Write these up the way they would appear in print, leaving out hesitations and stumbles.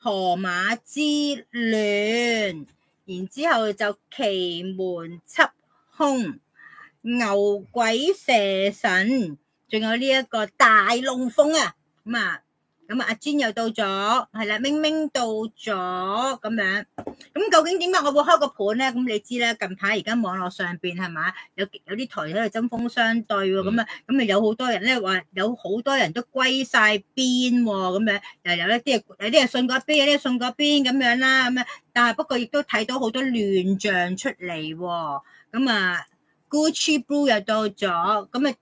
河馬之亂，然之後就奇門七凶、牛鬼蛇神，仲有呢一個大龍鳳啊，咁阿 Jean 又到咗，係啦，明明到咗咁樣，咁究竟點解我會開個盤咧？咁你知啦，近排而家網絡上邊係嘛，有啲台喺度針鋒相對喎，咁有好多人咧話，有好多人都歸晒邊喎，咁樣又有一啲係信嗰邊，有啲信嗰邊咁樣啦，咁樣，但係不過亦都睇到好多亂象出嚟喎，Gucci Blue 又到咗，咁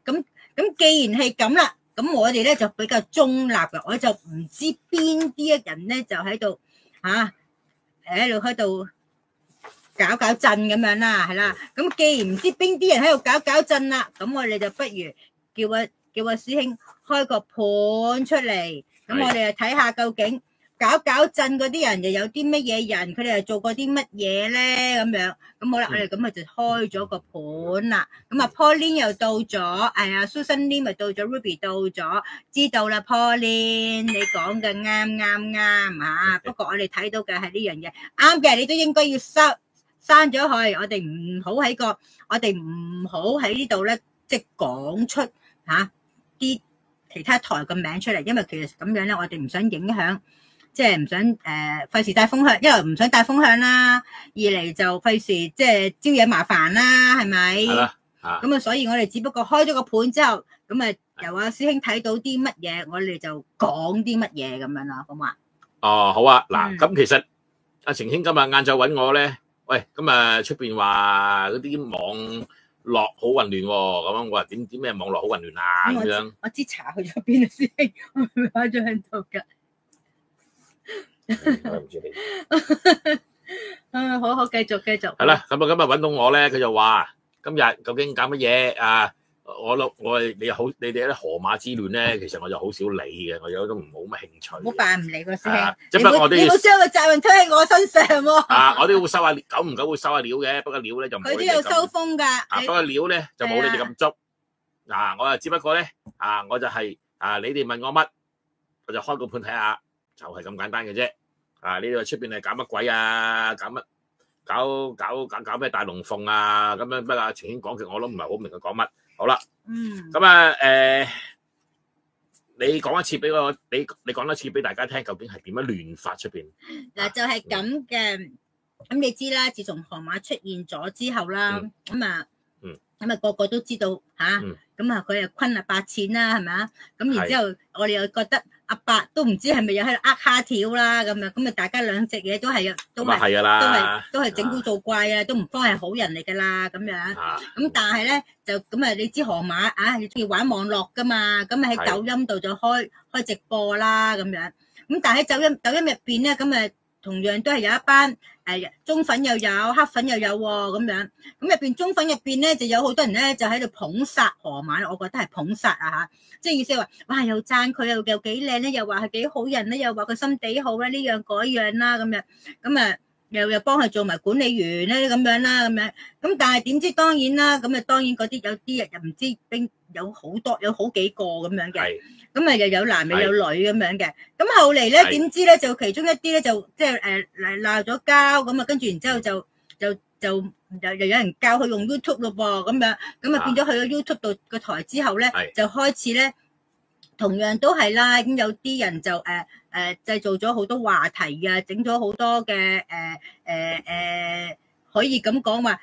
既然係咁啦。咁我哋咧就比較中立嘅，我就唔知邊啲人咧就喺度喺度搞震咁樣啦，係啦。咁既然唔知邊啲人喺度搞震啦，咁我哋就不如叫個師兄開個盤出嚟，咁我哋就睇下究竟搞震嗰啲人又有啲乜嘢人，佢哋又做過啲乜嘢咧咁樣。咁好啦，我哋咁就開咗個盤啦。咁Pauline 又到咗，Susan Lim 咪到咗 ，Ruby 到咗，知道啦 Pauline， 你講嘅啱啊。不過我哋睇到嘅係呢樣嘢，啱嘅，你都應該要刪咗佢。我哋唔好喺呢度咧，即係講出啲其他台嘅名出嚟，因為其實咁樣咧，我哋唔想影響。即係唔想費事帶風向，一來唔想帶風向啦，二嚟就費事即係招惹麻煩啦，係咪？係啦，咁所以我哋只不過開咗個盤之後，咁由阿師兄睇到啲乜嘢，我哋就講啲乜嘢咁樣啦，好嘛？哦，好啊，嗱，咁其實阿程兄今日晏晝揾我咧，喂，咁出邊話嗰啲網絡好混亂喎，咁樣我話點咩網絡好混亂啊？咁樣我知查去咗邊啊，師兄，我擺咗喺度㗎。唔知你好，繼續。係啦，咁今日揾到我咧，佢就話今日究竟搞乜嘢啊？你哋啲河馬之亂咧，其實我就好少理嘅，我有都冇乜興趣。唔好扮唔理個師兄，你冇將個責任推喺我身上喎。我都會收下，久唔久會收下料嘅，不過料咧就佢都有收風㗎。不過料咧就冇你哋咁足。我啊只不過咧我就係你哋問我乜，我就開個盤睇下。就係咁簡單嘅啫，呢度出邊係搞乜鬼啊？搞乜？搞咩大龍鳳啊？咁樣不過程兄講嘅我都唔係好明佢講乜。好啦，咁你講一次俾我，你講一次俾大家聽，究竟係點樣亂發出邊？嗱，就係咁嘅。咁你知啦，自從河馬出現咗之後啦，個個都知道佢又坤八錢啦，係咪啊？咁然之後我哋又覺得。阿伯都唔知係咪又喺度蝦條啦咁樣，咁啊大家兩隻嘢都係整蠱做怪啊，都唔方係好人嚟噶啦咁樣。咁但係咧就咁你知河馬你中意玩網絡噶嘛，咁喺抖音度就開直播啦咁樣。咁但係喺抖音入邊咧，咁同樣都係有一班中粉又有黑粉又有喎咁樣。咁入邊中粉入邊咧就有好多人咧就喺度捧殺河馬，我覺得係捧殺即係意思話，哇又讚佢又幾靚咧，又話係幾好人咧，又話佢心地好咧，呢樣嗰樣啦咁樣，咁又幫佢做埋管理員咧咁樣啦咁樣，咁但係點知當然啦，咁當然嗰啲有啲人又唔知有好幾個咁樣嘅，咁又有男又有女咁樣嘅，咁後嚟咧點知咧就其中一啲咧就即係鬧咗交，咁跟住然之後就有人教佢用 YouTube 咯噃，咁樣變咗去咗 YouTube 度個台之後咧，就開始咧同樣都係啦，咁有啲人就製造咗好多話題啊，整咗好多嘅可以咁講話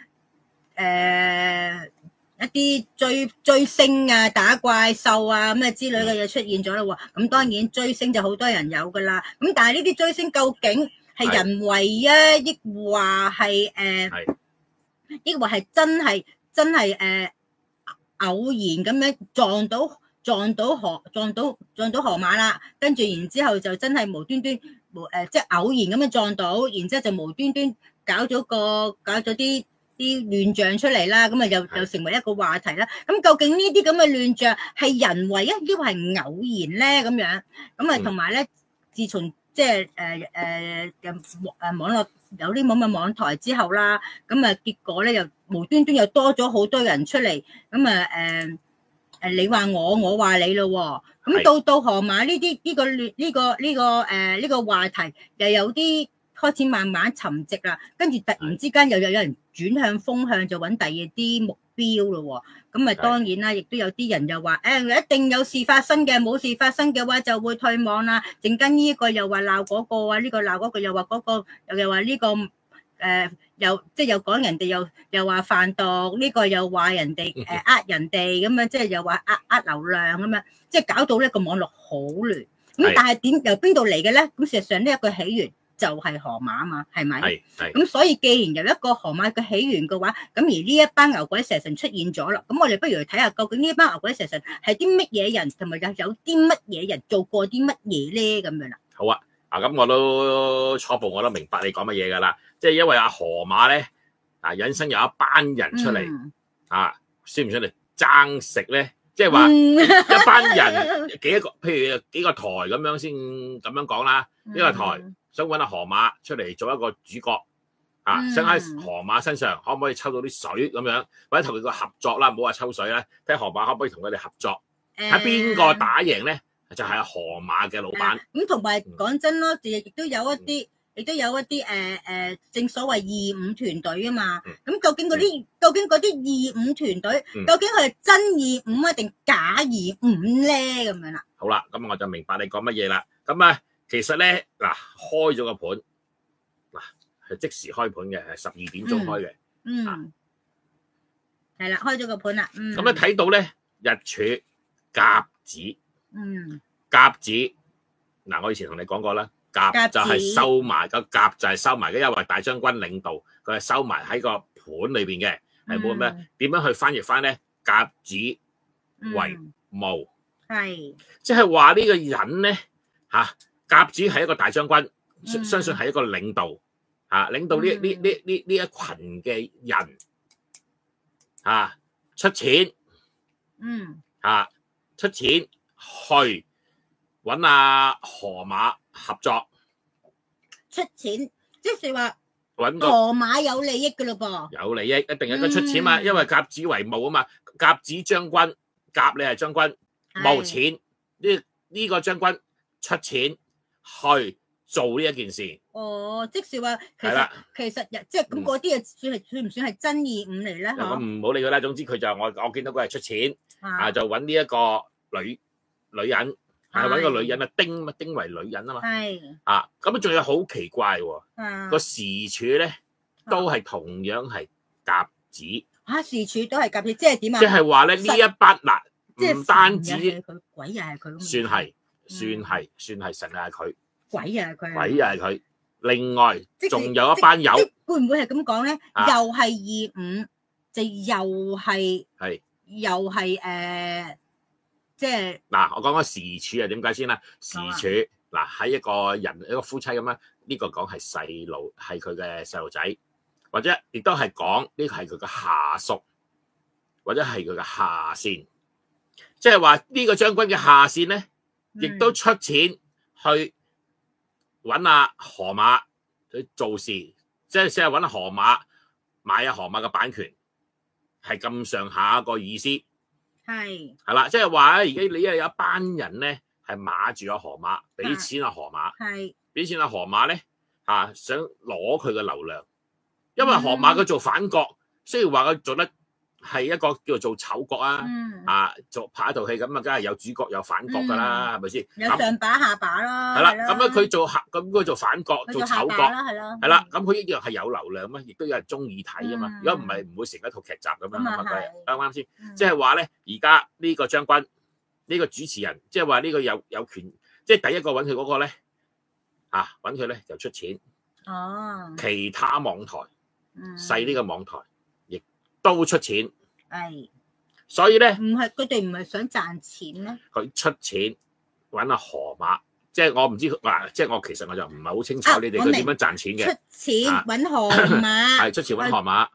一啲追星啊、打怪獸啊咁之類嘅嘢出現咗啦喎，咁當然追星就好多人有噶啦，咁但係呢啲追星究竟係人為啊，抑或係抑或係真係偶然咁樣撞到河馬啦，跟住然之後就真係無端端即係偶然咁樣撞到，然之後就無端端搞咗啲亂象出嚟啦，咁又成為一個話題啦。咁究竟呢啲咁嘅亂象係人為啊，抑或係偶然咧？咁樣咁同埋咧，自從即係網絡有啲咁嘅網台之後啦，咁結果咧又無端端又多咗好多人出嚟，咁你話我話你咯喎，咁到河馬呢個話題又有啲開始慢慢沉寂啦，跟住突然之間又有人轉向風向，就揾第二啲目標咯喎。咁咪當然啦，亦都有啲人又話一定有事發生嘅，冇事發生嘅話就會退網啦。陣間呢個又話鬧嗰個啊，呢個鬧嗰個又話嗰個，又話呢個又即係又講人哋又話販毒，呢個又話人哋人哋咁樣，即係又話呃流量咁樣，即係搞到呢個網絡好亂。咁但係由邊度嚟嘅咧？咁事實上呢一個起源就係河馬啊嘛，係咪？係。咁所以既然有一個河馬嘅起源嘅話，咁而呢一班牛鬼蛇神出現咗啦，咁我哋不如去睇下究竟呢一班牛鬼蛇神係啲乜嘢人，同埋有啲乜嘢人做過啲乜嘢咧咁樣啦。好啊，咁我都初步我都明白你講乜嘢噶啦，即係因為河馬咧引申有一班人出嚟算唔算嚟爭食咧？即係話一班人幾個，譬如幾個台咁樣先咁樣講啦，呢個台。想揾河馬出嚟做一個主角想喺河馬身上可唔可以抽到啲水咁樣，或者同佢個合作啦，唔好話抽水啦，睇下河馬可唔可以同佢哋合作，睇邊個打贏咧，就係河馬嘅老闆。咁同埋講真咯，亦都有一啲正所謂二五團隊啊嘛。咁究竟嗰啲二五團隊，究竟佢係真二五啊定假二五咧？咁樣啦。好啦，咁我就明白你講乜嘢啦。咁其實咧開咗個盤係即時開盤嘅，係12點鐘開嘅。係啦，開咗個盤啦。咁睇到咧日柱甲子。甲子我以前同你講過啦，甲就係收埋，個甲就係收埋嘅，因為大將軍領導佢係收埋喺個盤裏邊嘅，係冇咩點樣去翻譯翻咧？甲子為戊，係即係話呢個人咧甲子係一個大將軍，相信係一個領導領導呢一群嘅人出錢出錢去揾河馬合作，出錢即係話揾河馬有利益噶咯噃，有利益一定有得出錢嘛，因為甲子為戊啊嘛，甲子將軍，甲你係將軍，戊錢呢個將軍出錢去做呢一件事。即是話其實即係咁嗰啲嘢算唔算係真二五嚟咧？我唔好理佢啦，總之佢就我見到佢係出錢就揾呢一個女人揾個女人丁為女人啊嘛。咁仲有好奇怪喎，個時柱咧都係同樣係甲子。時柱都係甲子，即係點啊？即係話咧呢一班唔單止佢鬼又係佢，算係神又係佢，鬼又係佢。另外仲有一班友，會唔會係咁講咧？又係二五，就又係即係我講個時柱係點解先啦？時柱喺一個人一個夫妻咁樣，呢個講係細路，係佢嘅細路仔，或者亦都係講呢個係佢嘅下屬，或者係佢嘅下線。即係話呢個將軍嘅下線咧，亦都出錢去揾河馬去做事，即係先係揾河馬買河馬嘅版權，係咁上下個意思。係啦，即係話咧，而家你有一班人咧係碼住河馬，俾錢河馬，俾錢河馬咧想攞佢嘅流量，因為河馬佢做反角，雖然話佢做得係一個叫做丑角做拍一套戲咁梗係有主角有反角噶啦，係咪先？有上把下把啦。係啦，咁樣佢做反角做丑角係啦，咁佢一樣係有流量咩？亦都有人中意睇啊嘛。如果唔係唔會成一套劇集咁樣，啱唔啱先？即係話咧，而家呢個將軍呢個主持人，即係話呢個有權，即係第一個揾佢嗰個咧揾佢咧就出錢。其他網台細呢個網台亦都出錢。所以咧，佢哋唔係想賺錢咩？佢出錢揾河馬，即係我唔知即係我其實我就唔係好清楚你哋佢點樣賺錢嘅。出錢揾河馬，係出錢揾河馬，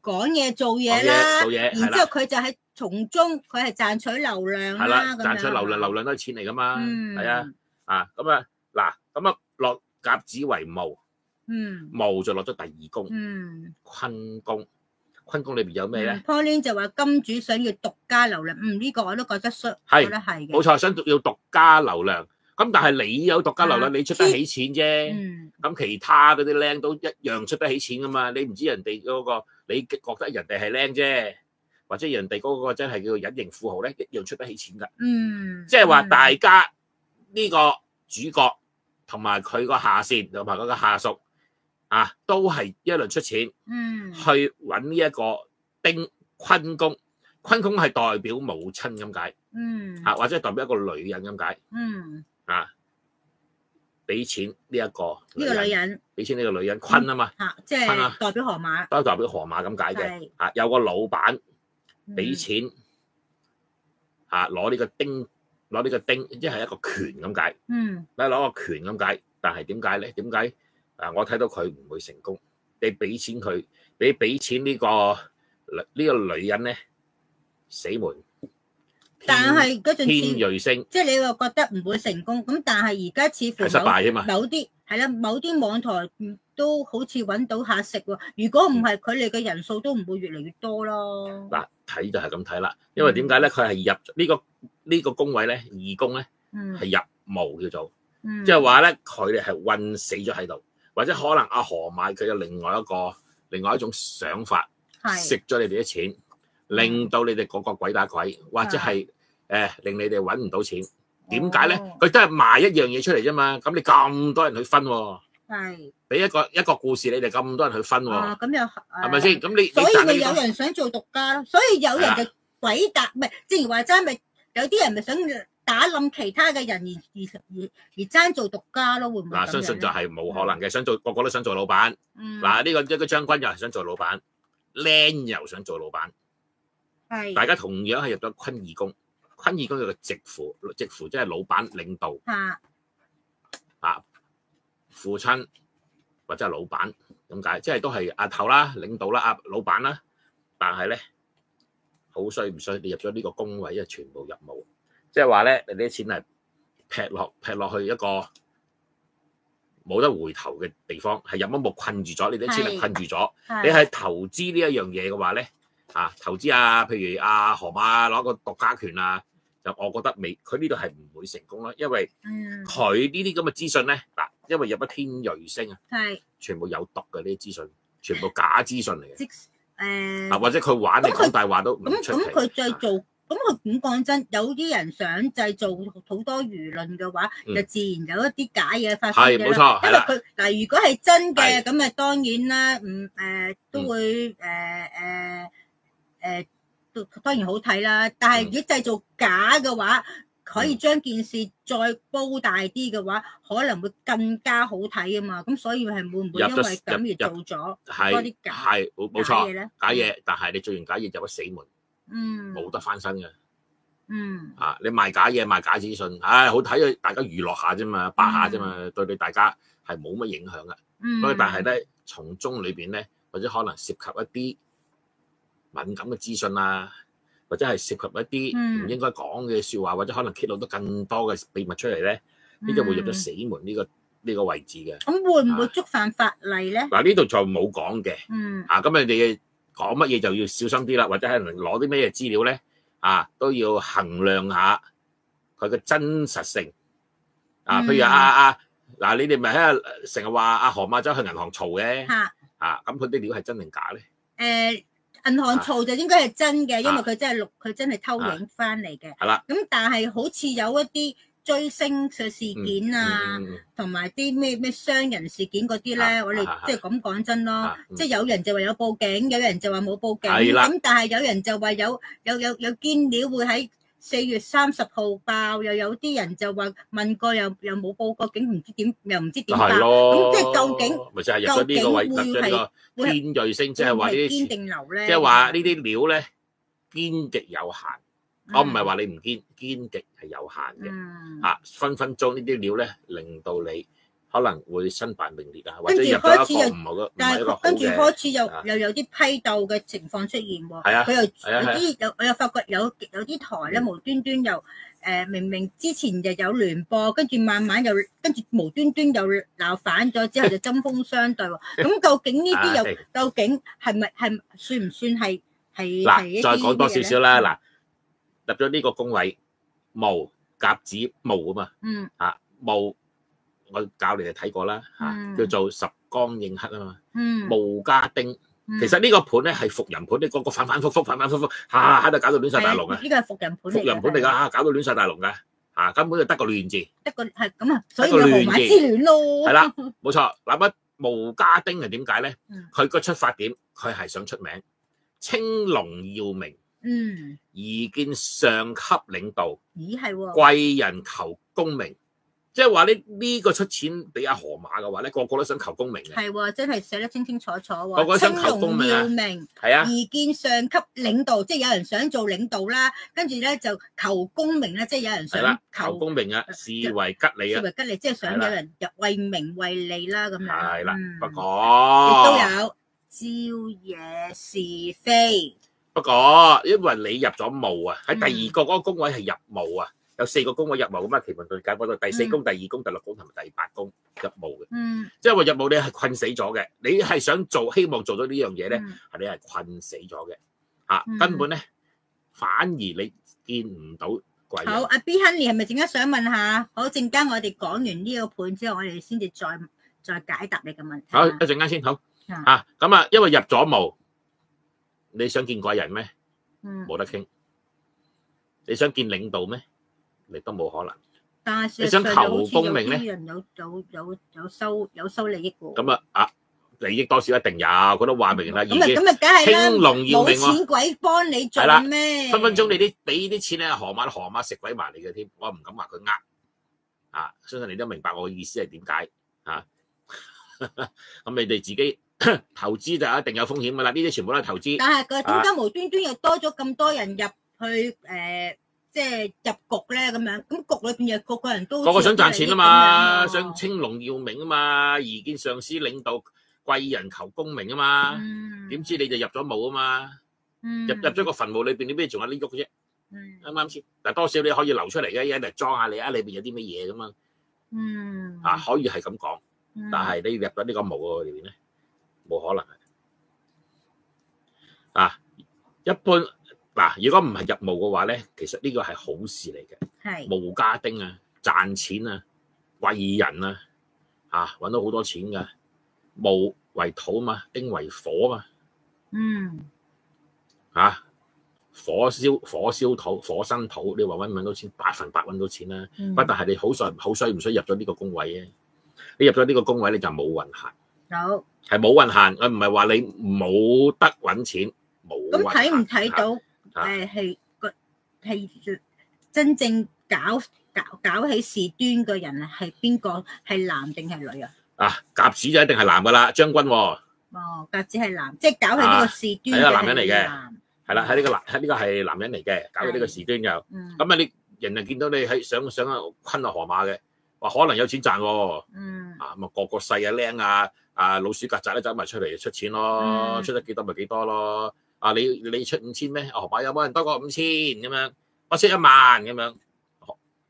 講嘢做嘢啦，做嘢，然之後佢就喺從中佢係賺取流量啦。係啦，賺取流量都係錢嚟噶嘛，係咁落甲子為戊，戊就落咗第二宮，坤宮。坤宮裏邊有咩咧？Pauline 就話金主想要獨家流量，呢個我都覺得覺得係嘅。冇錯，想要獨家流量。咁但係你有獨家流量，你出得起錢啫。咁其他嗰啲靚都一樣出得起錢噶嘛。你唔知人哋嗰個，你覺得人哋係靚啫，或者人哋嗰個真係叫做隱形富豪咧，一樣出得起錢噶。即係話大家呢個主角同埋佢個下線同埋佢個下屬啊，都係一輪出錢，去揾呢一個坤宮。坤宮係代表母親咁解，或者代表一個女人咁解。俾錢呢一個女人，俾錢呢個女人坤啊嘛，即係代表河馬，都代表河馬咁解嘅。有個老闆俾錢攞呢個丁，即係一個權咁解。攞個權咁解，但係點解咧？點解我睇到佢唔會成功？你俾錢佢，你俾錢呢個女人咧，死門。但係嗰陣天瑞星，即係你話覺得唔會成功，咁但係而家似乎係失敗啫嘛。某啲係啦，某啲網台都好似揾到下食喎。如果唔係，佢哋嘅人數都唔會越嚟越多咯。嗱，睇就係咁睇啦。因為點解咧？佢係入呢個宮位咧，二宮咧係入墓叫做，即係話咧佢哋係困死咗喺度，或者可能阿河馬佢有另外一種想法，食咗你哋啲錢。令到你哋個個鬼打鬼，或者係令你哋揾唔到錢，點解咧？佢都係賣一樣嘢出嚟啫嘛。咁你咁多人去分喎，俾一個故事，你哋咁多人去分喎，咁又係咪先？咁你所以咪有人想做獨家咯，所以有人就鬼打，唔係正如話齋，咪有啲人咪想打冧其他嘅人而爭做獨家咯，會唔會？相信就係冇可能嘅，想做個個都想做老闆。呢個一個將軍又係想做老闆，靚又想做老闆。大家同樣係入咗坤二宮，坤二宮有個直符，直符即係老闆領導，父親或者係老闆咁解，即係都係阿頭啦、領導啦、阿老闆啦。但係咧好衰唔衰？你入咗呢個宮位，因為全部入墓，即係話咧，你啲錢係劈落去一個冇得回頭嘅地方，係入咗墓困住咗，你啲錢係困住咗。你係投資呢一樣嘢嘅話咧。投資譬如河馬攞個獨家權就我覺得佢呢度係唔會成功啦，因為佢呢啲咁嘅資訊咧，因為入咗天瑞星全部有毒嘅呢啲資訊，全部假資訊嚟嘅。或者佢玩你講大話都唔出奇。咁佢再做，咁佢咁講真，有啲人想製造好多輿論嘅話，就自然有一啲假嘢發生嘅啦。係冇錯，因為佢如果係真嘅，咁當然啦，都會當然好睇啦，但係如果製造假嘅話，可以將件事再煲大啲嘅話，可能會更加好睇啊嘛。咁所以係會唔會因為咁而做咗多啲假嘢咧？假嘢，但係你做完假嘢就會死門，冇得翻身嘅。你賣假嘢賣假資訊，好睇大家娛樂下啫嘛，霸下啫嘛，對大家係冇乜影響噶。所以但係咧，從中裏邊咧，或者可能涉及一啲敏感嘅資訊或者係涉及一啲唔應該講嘅說話，或者可能揭露到更多嘅秘密出嚟咧，呢就會入咗死門呢個位置嘅。咁會唔會觸犯法例咧？呢度就冇講嘅。咁你哋講乜嘢就要小心啲啦，或者係攞啲咩資料咧，都要衡量下佢嘅真實性。譬如你哋咪喺度成日話阿河馬走去銀行嘈嘅，咁佢啲料係真定假咧？銀行嘈就應該係真嘅，因為佢真係偷影翻嚟嘅。係啦。咁但係好似有一啲追星嘅事件同埋啲咩商人事件嗰啲咧，我哋即係咁講真咯，即係有人就話有報警，有人就話冇報警。係啦。咁但係有人就話有堅料會喺4月30號爆，又有啲人就話問過又冇報過警，唔知點爆。係咯。咁即係究竟會係天瑞星，即係話呢啲堅定流咧？即係話呢啲料咧堅極有限。我唔係話你唔堅極係有限嘅。分分鐘呢啲料咧令到你可能會身敗名裂或者入咗一個唔好嘅，但係跟住開始又有啲批鬥嘅情況出現喎。係啊，佢又我又發覺有啲台咧無端端又明明之前就有聯播，跟住慢慢又跟住無端端又鬧反咗，之後就針鋒相對喎。咁究竟呢啲又究竟係咪算唔算係嗱？再講多少少啦，嗱，入咗呢個宮位戊甲子戊啊嘛，戊我教你哋睇過啦，叫做十光應克啊嘛，戊加丁。其實呢個盤咧係伏人盤，你個反反覆覆喺度搞到亂晒大龍啊！呢個係伏人盤嚟，伏人盤嚟噶，搞到亂晒大龍噶，根本就得個亂字，得個係咁啊，所以咪羅馬之亂咯。係啦，冇錯。嗱，乜戊加丁係點解咧？佢個出發點，佢係想出名，青龍耀明，宜見上級領導，咦係喎，貴人求功名。即係話呢個出錢俾阿河馬嘅話咧，個個都想求功名嘅。係喎，真係寫得清清楚楚喎。個個想求功名啊！係啊，宜見上級領導，即係有人想做領導啦，跟住咧就求功名啦，即係有人想求功名啊，視為吉利啊，視為吉利，即係想有人入為名為利啦咁樣。係啦，不過亦都有招惹是非。不過因為你入咗戊啊，喺第二個嗰個宮位係入戊啊。有4個宮位入戊咁啊，奇門遁甲嗰度第4宮、第2宮、第6宮同埋第8宮入戊嘅。即係話入戊你係困死咗嘅，你係想做，希望做到呢樣嘢咧，係你係困死咗嘅。根本咧反而你見唔到貴人。好，阿 B Honey 係咪陣間想問下？好，陣間我哋講完呢個盤之後，我哋先至再解答你嘅問題。好，一陣間先好。咁啊，因為入咗戊，你想見貴人咩？冇得傾。你想見領導咩？你都冇可能，但係你想求功名咧？啲人有收利益喎。咁啊，利益多少一定有，佢都話明啦。咁梗係啦，青龍耀明喎，冇錢鬼幫你做咩？分分鐘你俾啲錢咧，河馬食鬼埋你嘅添，我唔敢話佢相信你都明白我嘅意思係點解咁你哋自己投資就一定有風險噶啦，呢啲全部都係投資。但係佢點解無端端又多咗咁多人入去即係入局咧咁樣，咁局裏邊又個個人都個個想賺錢啊嘛，想青龍耀明啊嘛，宜見上司領導，貴人求功名啊嘛，點知你就入咗墓啊嘛，入咗個墳墓裏邊，你邊仲有啲喐啫？啱唔啱先？但多少你可以流出嚟嘅，一嚟裝下你裏邊有啲乜嘢咁啊？可以係咁講，但係你入咗呢個墓裏邊咧，冇可能一般。嗱，如果唔係入戊嘅話咧，其實呢個係好事嚟嘅。戊加丁啊，賺錢啊，貴人啊，揾到好多錢噶。戊為土嘛，丁為火嘛。火燒土，火生土，你話揾唔揾到錢？100%揾到錢啦。不但係你好衰唔衰入咗呢個宮位咧？你入咗呢個宮位你就冇運行。有係冇運行，唔係話你冇得揾錢，冇。咁睇唔睇到？係真正搞起事端嘅人係邊個？係男定係女啊？甲子就一定係男噶啦，將軍。甲子係男，即係搞起呢個事端嘅係男人嚟嘅，係啦，喺呢個係男人嚟嘅，搞起呢個事端又咁你人哋見到你喺想昆河馬嘅，話可能有錢賺喎。個個細靚老鼠曱甴都走埋出嚟出錢咯，出得幾多咪幾多咯。你出5000咩？河馬有冇人多過5000咁樣？我出1萬咁樣，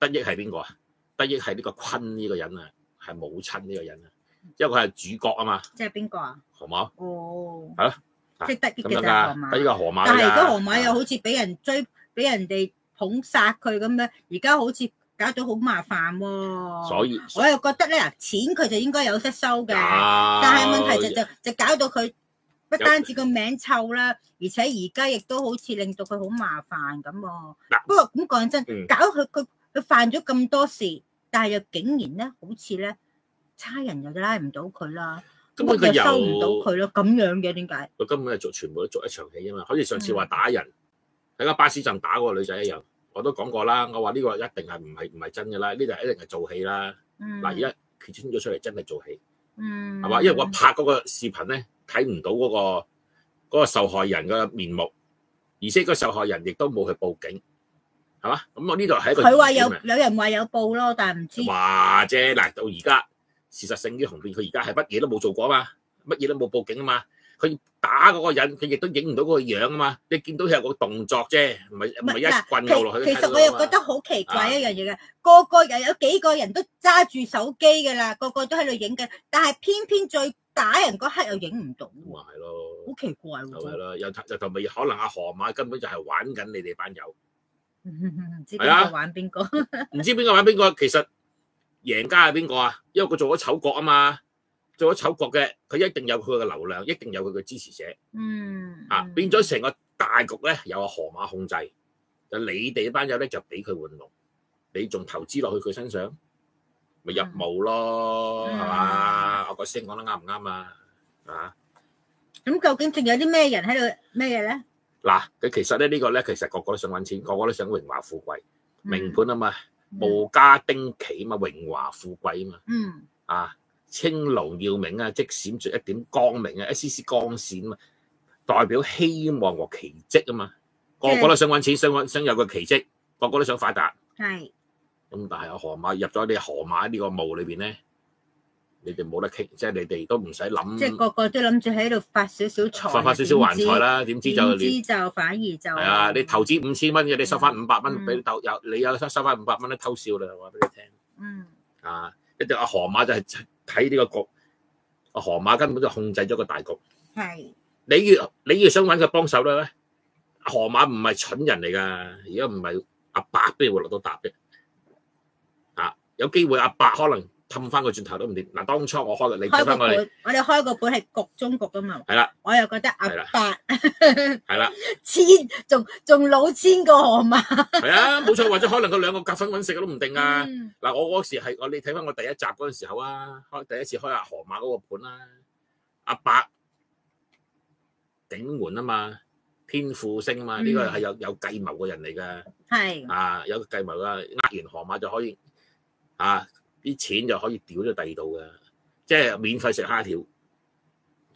得益係邊個啊？得益係呢個坤呢個人啊，係母親呢個人啊，因為佢係主角啊嘛。即係邊個啊？河馬。哦。係咯。即係得益嘅就係河馬。得益嘅河馬。但係而家河馬又好似俾人追，俾人哋捧殺佢咁樣，而家好似搞到好麻煩喎。所以我又覺得咧，錢佢就應該有得收嘅，但係問題就搞到佢。不單止個名臭啦，而且而家亦都好似令到佢好麻煩咁喎。不過咁講真，搞佢犯咗咁多事，但係又竟然咧，好似咧差人又拉唔到佢啦，根本佢收唔到佢咯，咁樣嘅點解？佢根本係全部都做一場戲啊嘛，好似上次話打人喺個巴士站打嗰個女仔一樣，我都講過啦，我話呢個一定係唔係真嘅啦，呢度一定係做戲啦。嗱，而家揭穿咗出嚟，真係做戲，係嘛？因為我拍嗰個視頻咧。睇唔到嗰個受害人嘅面目，而且個受害人亦都冇去報警，係嘛？咁我呢度係一個佢話有人話有報咯，但係唔知話啫。嗱，到而家事實勝於雄辯，佢而家係乜嘢都冇做過啊嘛，乜嘢都冇報警啊嘛。佢打嗰個人，佢亦都影唔到嗰個樣啊嘛。你見到佢有個動作啫，唔係一棍落落去。其實我又覺得好奇怪一樣嘢嘅，個個又有幾個人都揸住手機㗎啦，個個都喺度影緊，但係偏偏最打人嗰刻又影唔到。咪係咯，好奇怪喎。係咯，又同埋可能阿河馬根本就係玩緊你哋班友。唔知邊個玩邊個？唔知邊個玩邊個？其實贏家係邊個啊？因為佢做咗丑角啊嘛。做咗丑角嘅，佢一定有佢嘅流量，一定有佢嘅支持者。變咗成個大局咧，由阿河馬控制。就你哋班友咧，就俾佢玩弄，你仲投資落去佢身上，咪入霧咯，係嘛？我個師兄講得啱唔啱啊？咁究竟仲有啲咩人喺度咩嘢咧？嗱，佢其實咧呢個咧，其實個個都想揾錢，個個都想榮華富貴，名盤啊嘛，慕家丁奇嘛，榮華富貴啊嘛。青龍耀明啊，即閃著一點光明啊，一絲絲光線啊嘛，代表希望和奇蹟啊嘛，個個都想揾錢，想有個奇蹟，個個都想發達。係。咁但係河馬入咗你河馬呢個霧裏邊咧，你哋冇得傾，即係你哋都唔使諗。即係個個都諗住喺度發少少財，發少少橫財啦，點知就反而就係啊！你投資5000蚊嘅，你收翻500蚊俾你有收翻500蚊都偷笑啦，我話俾你聽。一隻阿河馬就係睇呢個局，阿河馬根本就控制咗個大局。係你要想揾佢幫手咧，河馬唔係蠢人嚟噶，而家唔係阿伯都要落到搭嘅。有機會阿伯可能氹翻個轉頭都唔掂。嗱，當初我開你睇翻我哋開個本係局中局噶嘛。係啦，我又覺得阿伯係啦，仲老千過河馬。係啊，冇錯，或者可能佢兩個夾份揾食都唔定啊。嗱，我嗰時係你睇翻我第一集嗰陣時候啊，第一次開阿河馬嗰個盤啦，阿伯頂門啊嘛，天賦星啊嘛，呢個係有計謀嘅人嚟噶。係有計謀噶，完河馬就可以。啲錢就可以屌咗第二度嘅，即係免費食蝦條。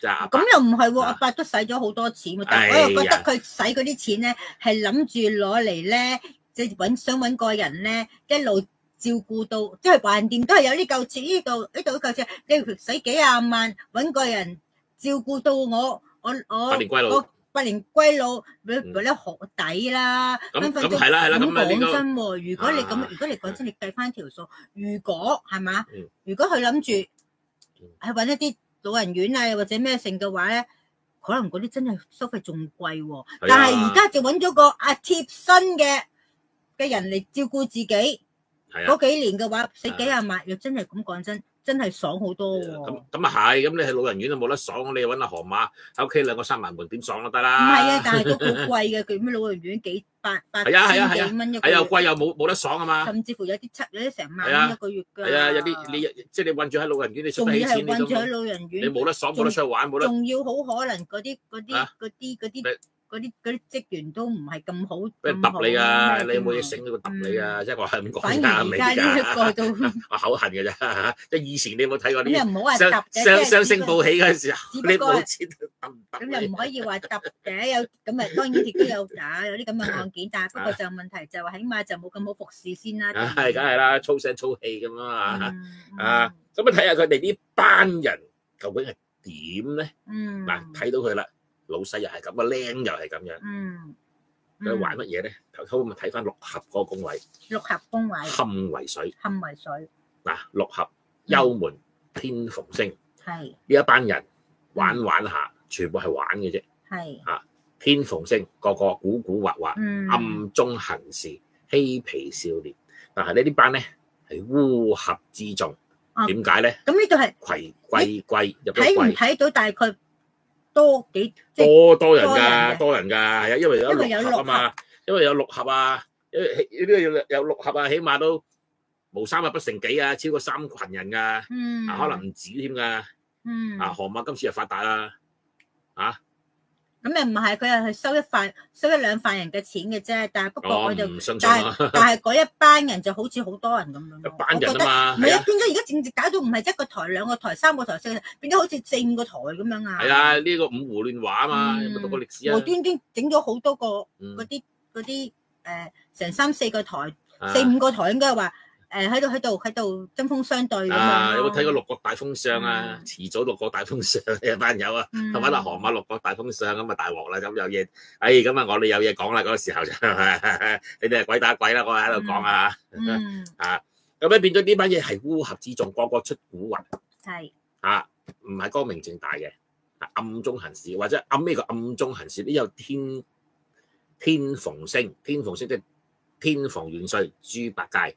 咁又唔係喎，阿伯都使咗好多錢喎，但係我又覺得佢使嗰啲錢咧係諗住攞嚟咧，即係想揾個人咧一路照顧到，即係橫掂都係有呢嚿錢，呢度嚿錢，你使幾廿萬揾個人照顧到我百年歸老，嗰啲好抵啦。咁係啦，咁講真喎，如果你講真，你計翻條數，如果係嘛？如果佢諗住係揾一啲老人院啊，或者咩性嘅話咧，可能嗰啲真係收費仲貴喎。但係而家就揾咗個貼身嘅人嚟照顧自己，嗰幾年嘅話，使幾廿萬，又真係咁講真。真係爽好多喎！咁係，咁你喺老人院都冇得爽，你又揾阿河馬喺屋企兩個閂埋門點爽都得啦。唔係啊，但係都好貴嘅，佢咩老人院幾百千幾蚊一個月。係啊，貴又冇得爽啊嘛。甚至乎有啲成萬蚊一個月㗎。係啊，有啲你即係你韞住喺老人院，你出得起錢仲要係韞住喺老人院，你冇得爽，冇得出去玩，冇得。仲要好可能嗰啲職員都唔係咁好，俾人揼你啊！你有冇嘢醒佢揼你啊？即係我係咁講㗎，反而而家呢一個都我口痕㗎咋，即係以前你有冇睇過啲？咁又唔好話揼嘅，雙星報喜嗰陣時候，你冇錢揼唔揼？咁又唔可以話揼嘅，有咁啊，當然亦都有有啲咁嘅案件，但係不過就問題就話，起碼就冇咁好服侍先啦。係，梗係啦，粗聲粗氣咁啊嘛咁啊睇下佢哋呢班人究竟係點咧？嗱，睇到佢啦。老細又係咁，個靚又係咁樣。佢玩乜嘢咧？頭咪睇翻六合嗰個宮位。六合宮位。坎為水。坎為水。嗱，六合幽門天蓬星。係。呢一班人玩下，全部係玩嘅啫。係。天蓬星個個古古惑惑，暗中行事，嬉皮笑臉。但係呢班咧係烏合之眾。點解咧？咁呢度係葵貴入咗貴。睇唔睇到大概？多人㗎，係啊，因為有六合啊嘛，因為有六合啊，呢個有六合啊，起碼都無三日不成幾啊，超過3群人㗎，可能唔止添㗎，河馬今次又發達啦，咁又唔係，佢又係收一兩犯人嘅錢嘅啫，但係不過我就但係嗰一班人就好似好多人咁樣，一班人啊嘛，唔係啊，變咗而家政治搞到唔係一個台、2個台、3個台、4個台，變咗好似4、5個台咁樣啊！係啊，呢個五胡亂華啊嘛，有冇讀過歷史啊？無端端整咗好多個嗰啲成3、4個台、4、5個台應該話喺度針鋒相對咁啊！樣咯。有冇睇過六國大封相啊？遲早六國大封相嘅班友啊，同埋河馬六國大封相咁啊大鑊啦！咁有嘢，咁啊我哋有嘢講啦嗰個時候就，你哋係鬼打鬼啦，我喺度講啊咁咧變咗呢班嘢係烏合之眾，個個出蠱惑，係唔係光明正大嘅，暗中行事或者咩個暗中行事都有天蓬星，天蓬星即係天蓬元帥豬八戒，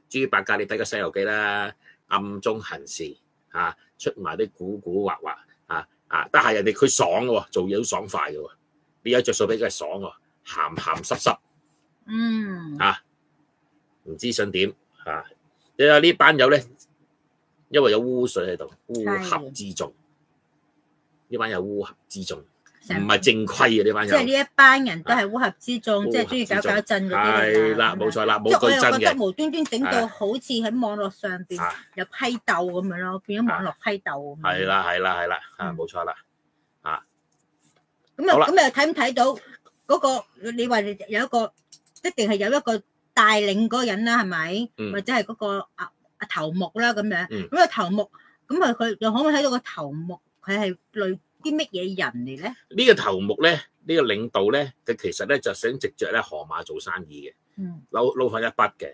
豬八戒你睇個《西遊記》啦，暗中行事出埋啲古惑惑但係人哋佢爽嘅喎，做嘢都爽快嘅喎，你有着數俾佢爽喎，鹹濕，唔知想點你話呢班友咧，因為有污水喺度，烏合之眾，呢班有烏合之眾。唔係正規嘅呢班人，即係呢一班人都係烏合之眾，即係中意搞震嗰啲嚟。係啦，冇錯啦，冇對真嘅。即係我又覺得無端端整到好似喺網絡上邊有批鬥咁樣咯，變咗網絡批鬥。係啦，冇錯啦，咁又睇唔睇到嗰個？你話有一個一定係有一個帶領嗰個人啦，係咪？或者係嗰個頭目啦咁樣。咁個頭目，咁佢又可唔可以睇到個頭目佢係類啲乜嘢人嚟咧？呢個頭目咧，呢個領導咧，佢其實咧就想藉着咧河馬做生意嘅，撈翻一筆嘅，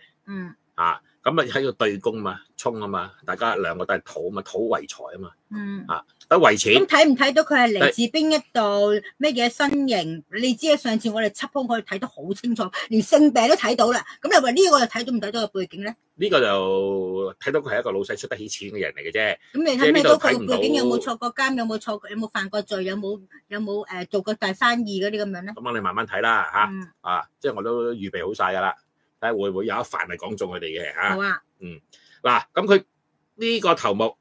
咁喺度對攻嘛，衝啊嘛，大家兩個都係土啊嘛，土為財啊嘛，得為錢。咁睇唔睇到佢係嚟自邊一度咩嘢身形？你知啊，上次我哋輯風可以睇得好清楚，連性病都睇到啦。咁你話呢個又睇到唔睇到個背景咧？呢個就睇到佢係一個老細出得起錢嘅人嚟嘅啫。咁你睇唔睇到佢背景有冇坐過監？有冇犯過罪？有冇做過大生意嗰啲咁樣咧？咁你慢慢睇啦即係我都預備好晒噶啦，睇下會唔會有一範係講中佢哋嘅好啊。嗱，咁佢呢個頭目，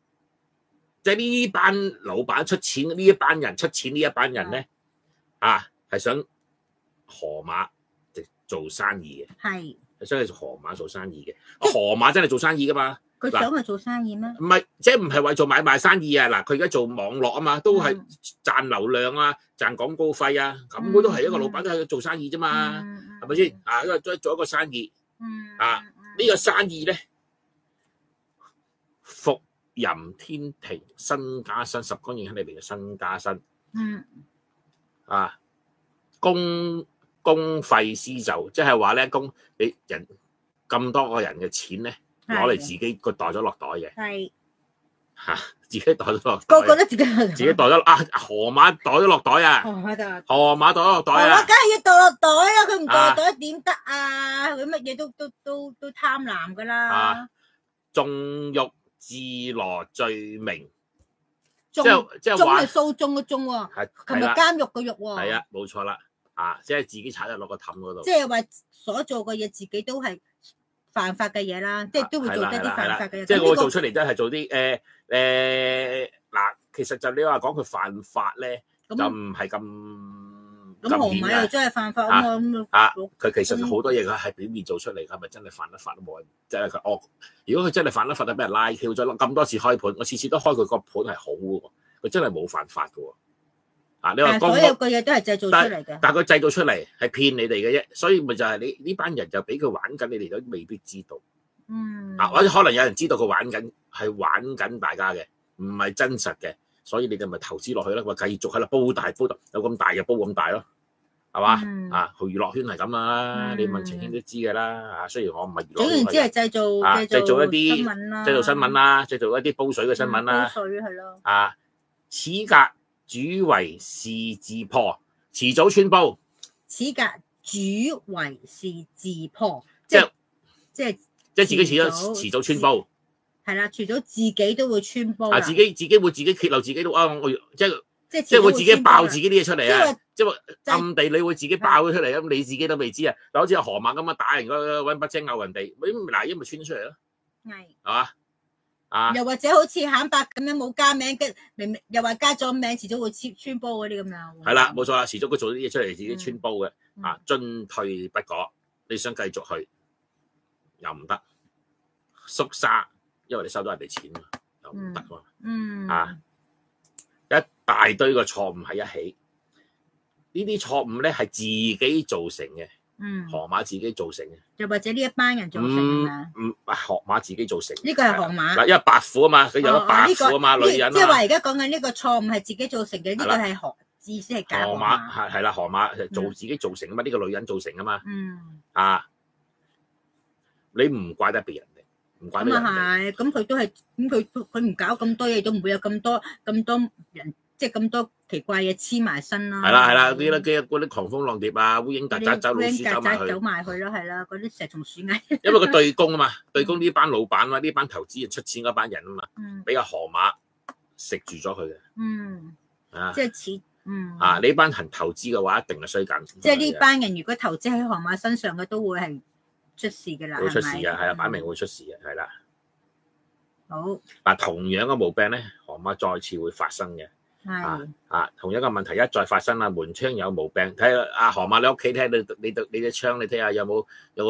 即係呢班老闆出錢，呢一班人出錢，呢一班人咧係想河馬做生意嘅，係想去河馬做生意嘅。河馬真係做生意噶嘛？佢想去做生意咩？唔係，即係唔係話做買賣生意啊？嗱，佢而家做網絡啊嘛，都係賺流量啊，賺廣告費啊，咁佢都係一個老闆，都係做生意啫嘛，係咪先？因為做一個生意，呢個生意咧，福任天庭，身加身，十光影喺裏邊嘅身加身，公費私就，即係話咧，你人咁多個人嘅錢咧，攞嚟自己個袋咗落袋嘅，係自己袋咗落袋，個個都自己袋咗河馬袋咗落袋啊，河馬袋咗落袋啊，梗係要袋落袋啦，佢唔袋落袋點得啊？佢乜嘢都貪婪噶啦，縱欲自羅罪名，即係話訴訟嘅訟喎，同埋監獄嘅獄喎，係啊，冇錯啦。即係自己踩咗落個氹嗰度，即係話所做嘅嘢，自己都係犯法嘅嘢啦，即係都會做得啲犯法嘅嘢。即係我做出嚟都係做啲嗱，其實就你話講佢犯法咧，就唔係咁河馬又真係犯法啊嘛。佢其實好多嘢佢係表面做出嚟，係咪真係犯得法都冇人？即係佢如果佢真係犯得法，都俾人拉 Q 咗咁多次開盤，我次次都開佢個盤係好嘅，佢真係冇犯法嘅。你話所有嘅嘢都係製造出嚟嘅，但係佢製造出嚟係騙你哋嘅啫，所以咪就係你呢班人就俾佢玩緊，你哋都未必知道。或者可能有人知道佢玩緊大家嘅，唔係真實嘅，所以你哋咪投資落去啦，話繼續喺度煲大，有咁大嘅煲咁大咯，係嘛？娛樂圈係咁啦，你問晴軒都知㗎啦。雖然我唔係娛樂圈，總言之係製造一啲製造新聞啦，製造一啲煲水嘅新聞啦。煲水係咯。此格主為是自破，遲早穿煲。此格主為是自破，即係自己遲早穿煲。係啦，除咗自己都會穿煲。自己會自己揭露自己都即係會自己爆自己啲嘢出嚟啊！即係暗地你會自己爆咗出嚟，咁你自己都未知啊！嗱，好似河馬咁打人搵把遮咬人哋，嗱，因咪穿出嚟咯，係嘛？又或者好似慘白咁樣冇加名，明又話加咗名，遲早會穿煲嗰啲咁樣。係啦，冇錯啦，遲早佢做啲嘢出嚟，自己穿煲嘅。進退不果，你想繼續去又唔得，縮沙，因為你收咗人哋錢嘛，又唔得喎。一大堆個錯誤喺一起，呢啲錯誤咧係自己造成嘅，河馬自己造成嘅，又或者呢一班人造成係咪？河馬自己造成。呢個係河馬。嗱，因為白虎啊嘛，佢有咗白虎啊嘛，女人即係話而家講緊呢個錯誤係自己造成嘅，呢個係意思係假河馬係啦，河馬做自己造成啊嘛，呢個女人造成啊嘛。你唔怪得別人哋，唔怪得人哋。咁啊係，咁佢都係，咁佢唔搞咁多嘢，都唔會有咁多人，即係咁多奇怪嘢黐埋身啦。係啦，嗰啲狂蜂浪蝶啊，烏蠅曱甴走老鼠走埋去咯，係啦，嗰啲蛇蟲鼠蟻。因為個對公啊嘛，對公呢班老闆嘛，呢班投資人出錢嗰班人啊嘛，俾個河馬食住咗佢嘅。即係似。呢班人投資嘅話，一定係衰緊。即係呢班人如果投資喺河馬身上嘅，都會係出事嘅啦。會出事嘅，係啊，擺明會出事嘅，係啦。好。嗱，同樣嘅毛病咧，河馬再次會發生嘅。係。同樣嘅問題一再發生啦，門窗有毛病，睇下河馬你屋企睇你隻窗，你睇下有冇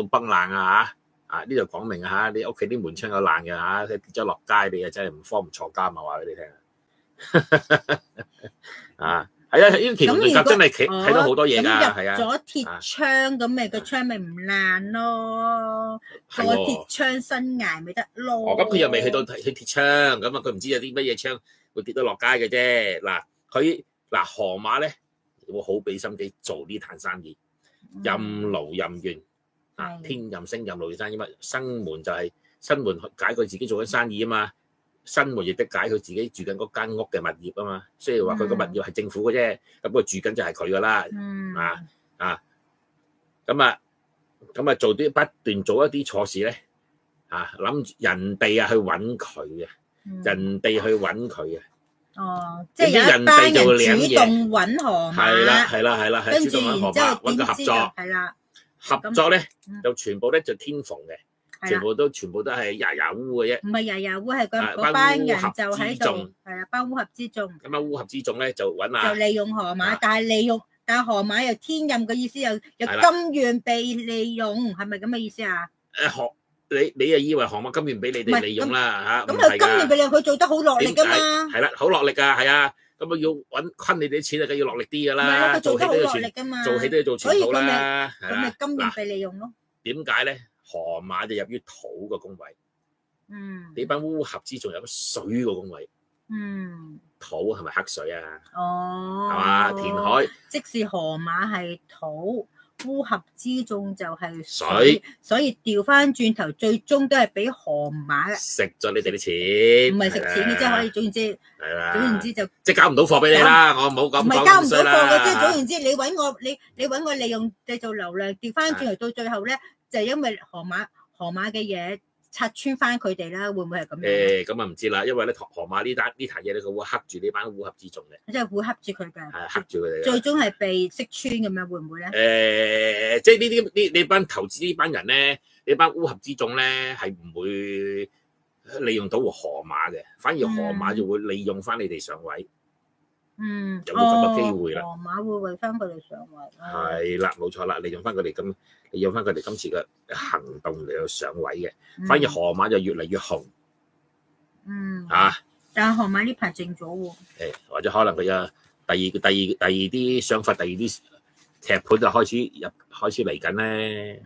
崩爛啊嚇？呢度講明啊嚇，你屋企啲門窗有爛嘅嚇，跌咗落街你啊真係唔慌唔坐監啊，話俾你聽係啊，呢啲田門真係睇到好多嘢㗎，係啊。入咗鐵窗咁咪個窗咪唔爛咯，個鐵窗生涯咪得咯。咁佢又未去到鐵窗，咁啊佢唔知有啲乜嘢窗會跌到落街嘅啫。嗱河馬咧會好俾心機做呢壇生意，任勞任怨天任星任勞任生意嘛。生門就係生門解佢自己做緊生意啊嘛。新門亦都解佢自己住緊嗰間屋嘅物業啊嘛，所以話佢個物業係政府嘅啫，咁佢住緊就係佢噶啦，咁做啲不斷做一啲錯事咧，諗住人哋去揾佢嘅，人哋去揾佢嘅，即係有一班人主動揾河馬，係啦，跟住主動揾河馬揾個合作，係啦，合作咧就全部咧就天逢嘅。全部都係牙烏嘅啫，唔係牙烏，係嗰班人就喺度，係啊，班烏合之眾。咁烏合之眾咧就揾就利用河馬，但係河馬又天任嘅意思，又甘願被利用，係咪咁嘅意思啊？你又以為河馬甘願俾你哋利用啦嚇？咁佢甘願俾你，佢做得好落力噶嘛？係啦，好落力噶，係啊。咁要昆你哋啲錢啊，梗要落力啲噶啦。佢做得好落力噶嘛？做戲都要做全套啦。咁咪甘願被利用咯？點解咧？河馬就入於土個宮位，你班烏合之眾入水個宮位，土係咪黑水啊？係嘛？填海，即是河馬係土，烏合之眾就係水，所以調翻轉頭，最終都係俾河馬食咗你哋啲錢，唔係食錢嘅，即係可以總言之，係啦，總言之就即係交唔到貨俾你啦，我唔好咁講。唔係交唔到貨嘅，即係總言之，你揾我利用製造流量，調翻轉頭到最後咧。就係因為河馬嘅嘢拆穿翻佢哋啦，會唔會係咁樣？咁啊唔知啦，因為咧河馬呢壇嘢咧，佢會黑住呢班烏合之眾嘅，即係會黑住佢嘅，係黑住佢哋。最終係被識穿咁樣，會唔會咧？即係呢班投資呢班人咧，呢班烏合之眾咧，係唔會利用到河馬嘅，反而河馬就會利用翻你哋上位。有冇咁嘅機會啦？河馬會為翻佢哋上位。係啦，冇錯啦，利用翻佢哋今次嘅行動嚟到上位嘅，反而河馬就越嚟越紅。但係河馬呢排靜咗喎。或者可能佢有第二啲想法，第二啲劇本就開始嚟緊咧。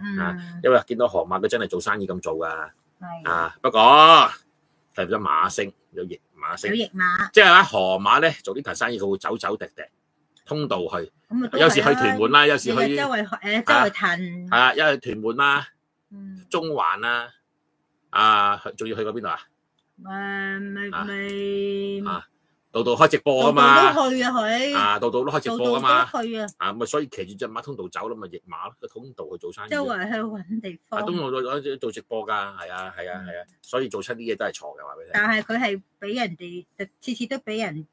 因為見到河馬佢真係做生意咁做噶。不過係咗馬星有驛馬星，有驛馬，即係話河馬咧做呢壇生意，佢會走走趯趯，通道去。有時去屯門啦，有時去周圍騰。係啊，因為屯門啦，中環啦，仲要去過邊度啊？度度開直播噶嘛，度度都去啊佢。度度都開直播噶嘛。度度都去啊。咪所以騎住隻馬通道走啦，咪驛馬咯，個通道去做生意。周圍去揾地方。東路做直播噶，係啊，所以做出啲嘢都係錯嘅，話俾你聽。但係佢係俾人哋，次次都俾人。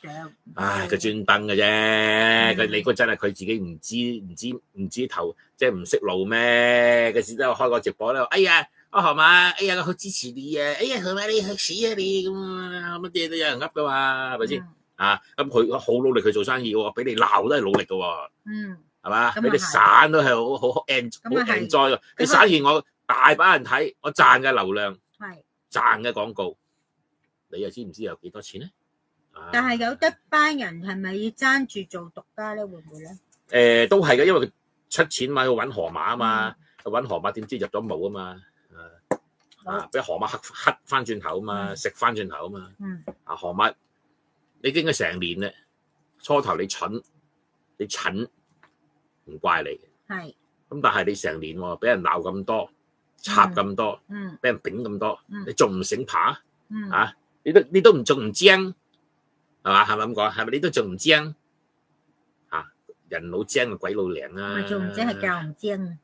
佢專登嘅啫，你估真係佢自己唔知頭，即係唔識路咩？佢只都開個直播咧，哎呀，河馬，哎呀，我好支持你啊，哎呀，河馬你去死啊你咁啊，乜嘢都有人噏噶嘛，係咪先？咁佢好努力去做生意喎，俾你鬧都係努力噶喎，係嘛？俾你散都係好 enjoy 喎，你散完我大把人睇，我賺嘅流量，賺嘅廣告，你又知唔知有幾多錢咧？但係有得班人係咪要爭住做獨家咧？會唔會咧？都係嘅，因為出錢嘛，去揾河馬啊嘛，去揾河馬點知入咗墓啊嘛，俾河馬黑翻轉頭啊嘛，食翻轉頭啊嘛，河馬你經過成年咧，初頭你蠢唔怪你，係，咁但係你成年喎，俾人鬧咁多，插咁多，俾人頂咁多，你仲唔醒爬？你都仲唔精，係嘛？係咪咁講？係咪你都仲唔精？人老精鬼老靈啦，仲唔精係教唔精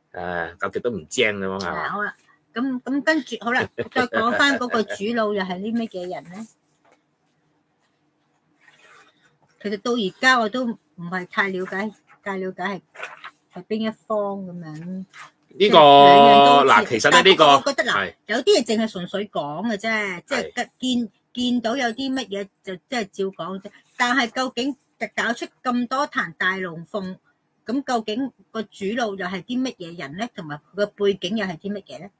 教極都唔精咁嘛。係好啦，咁跟住好啦，再講翻嗰個主腦又係啲咩嘅人咧？其實到而家我都唔係太了解係邊一方咁樣。呢個嗱，其實咧呢個我覺得嗱，有啲嘢淨係純粹講嘅啫，即係見到有啲乜嘢就即係照講啫。但係究竟搞出咁多壇大龍鳳，咁究竟個主腦又係啲乜嘢人咧？同埋佢個背景又係啲乜嘢咧？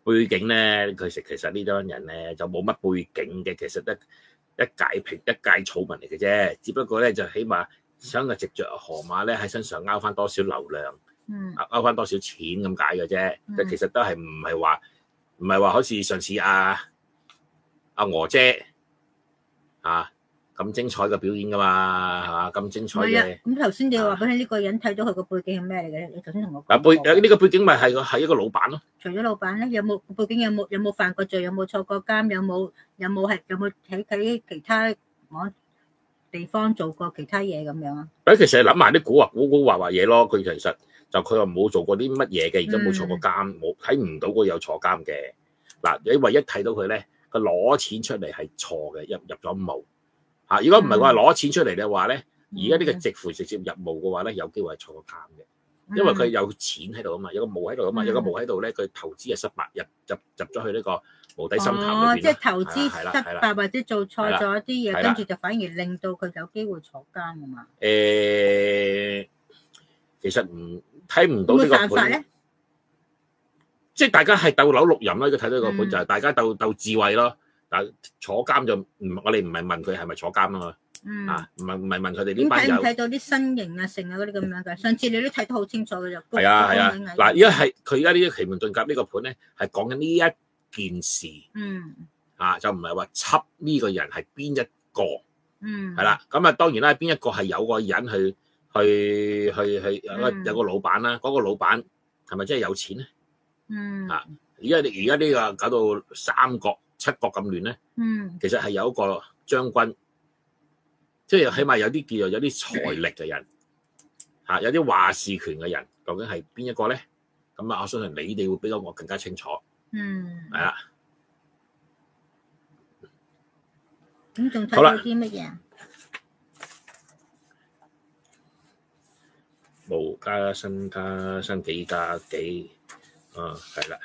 背景咧，其實呢班人咧就冇乜背景嘅，其實得一介草民嚟嘅啫。只不過咧就起碼想個藉着河馬咧喺身上勾翻多少流量，勾翻多少錢咁解嘅啫。其實都係唔係話好似上次阿娥姐咁精彩嘅表演噶嘛，係嘛？咁精彩嘅。咁頭先你話俾你呢個人睇到佢個背景係咩嚟嘅？你頭先同我講。呢個背景咪係一個老闆咯。除咗老闆咧，有冇背景？有冇犯過罪？有冇坐過監？有冇喺其他地方做過其他嘢咁樣啊？其實諗埋啲古惑嘢咯。佢其實就佢話冇做過啲乜嘢嘅，而家冇坐過監，冇睇唔到佢有坐監嘅。嗱，你唯一睇到佢咧，佢攞錢出嚟係錯嘅，入咗墓。如果唔係話攞錢出嚟嘅話咧，而家呢個直接入墓嘅話咧，有機會係坐過監嘅，因為佢有錢喺度啊嘛，有個墓喺度啊嘛，有個墓喺度咧，佢投資係失敗，入咗去呢個無底深潭裏邊。即係投資失敗或者做錯咗啲嘢，跟住就反而令到佢有機會坐監啊嘛。其實睇唔到呢個辦法咧，即係大家係鬥樓六壬啦。佢睇到個盤就係大家鬥智慧咯。但坐監就我哋唔係問佢係咪坐監啊嘛，唔係問佢哋呢班友。睇到啲身形啊、成啊嗰啲咁樣嘅。上次你都睇得好清楚嘅就。係啊。嗱，而家係佢而家呢個奇門遁甲呢個盤咧，係講緊呢一件事。就唔係話輯呢個人係邊一個。係啦，咁啊當然啦，邊一個係有個人去有個老闆啦，嗰個老闆係咪真係有錢咧？而家呢個搞到三角七國咁亂咧，其實係有一個將軍，即係起碼有啲叫做有啲財力嘅人，有啲話事權嘅人，究竟係邊一個咧？咁啊，我相信你哋會比我更加清楚。係啦。咁仲睇到啲乜嘢？無加身加身幾加幾，係啦。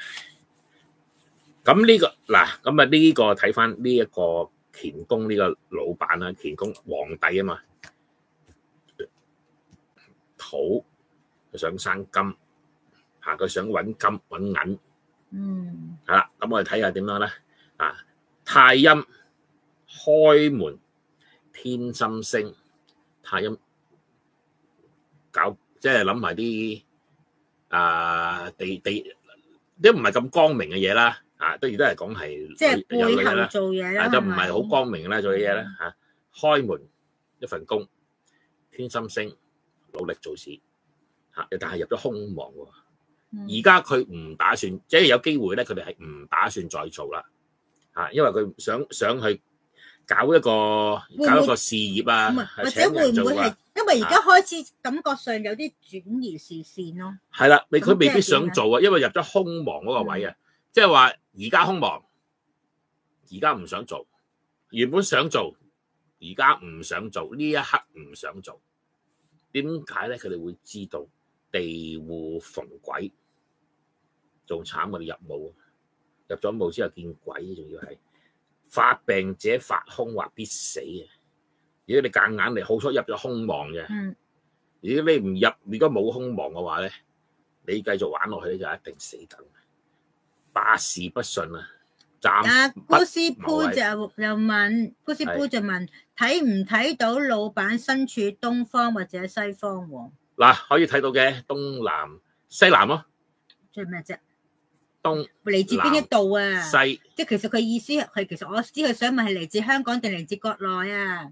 咁呢個嗱，咁啊呢個睇翻呢一個乾宮呢個老闆啦，乾宮皇帝啊嘛，土佢想生金，佢想揾金揾銀，係啦。咁我哋睇下點樣咧？太陰開門天心星，太陰搞即係諗埋啲地都唔係咁光明嘅嘢啦。都而都係講係即係背後做嘢啦，就唔係好光明啦，做嘅嘢咧開門一份工，天心星努力做事但係入咗空亡喎。而家佢唔打算，即係有機會咧，佢哋係唔打算再做啦。因為佢想去搞一個事業啊，或者會唔會係因為而家開始感覺上有啲轉移視線咯？係啦，佢未必想做啊，因為入咗空亡嗰個位啊，即係話而家空亡，而家唔想做，原本想做，而家唔想做，呢一刻唔想做，點解咧？佢哋會知道地戶逢鬼，仲慘過你入墓，入咗墓之後見鬼，仲要係發病者發空或必死啊！如果你夾硬嚟，好彩入咗空亡嘅，如果你唔入，如果冇空亡嘅話咧，你繼續玩落去咧就一定死梗，百事不順啊！姑師傅就問，睇唔睇到老闆身處東方或者西方喎？嗱，可以睇到嘅東南西南咯。即係咩啫？東嚟自邊一度啊？西，即係其實佢意思係，其實我知佢想問係嚟自香港定嚟自國內啊？